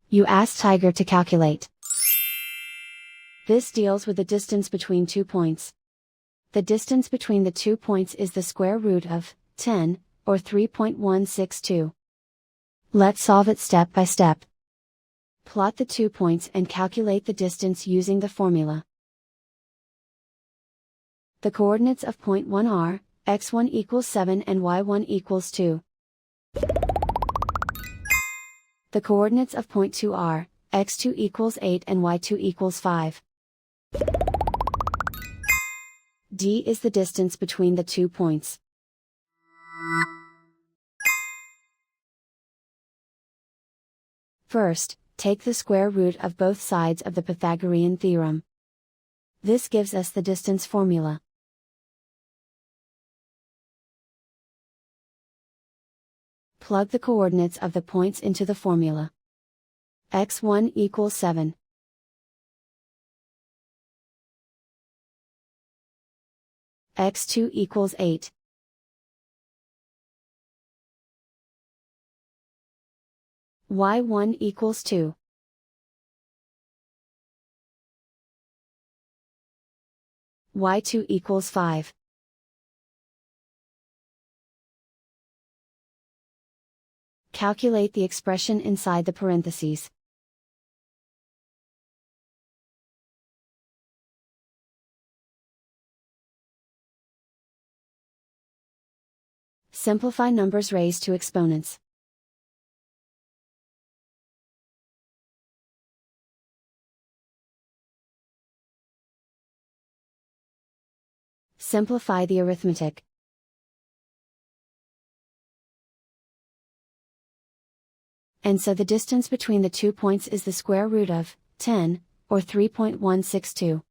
You ask Tiger to calculate. This deals with the distance between 2 points. The distance between the 2 points is the square root of 10, or 3.162. Let's solve it step by step. Plot the 2 points and calculate the distance using the formula. The coordinates of point 1 are, x1 equals 7 and y1 equals 2. The coordinates of point 2 are, x2 equals 8 and y2 equals 5. D is the distance between the 2 points. First, take the square root of both sides of the Pythagorean theorem. This gives us the distance formula. Plug the coordinates of the points into the formula. x1 equals 7. x2 equals 8. y1 equals 2. y2 equals 5. Calculate the expression inside the parentheses. Simplify numbers raised to exponents. Simplify the arithmetic. And so the distance between the 2 points is the square root of 10, or 3.162.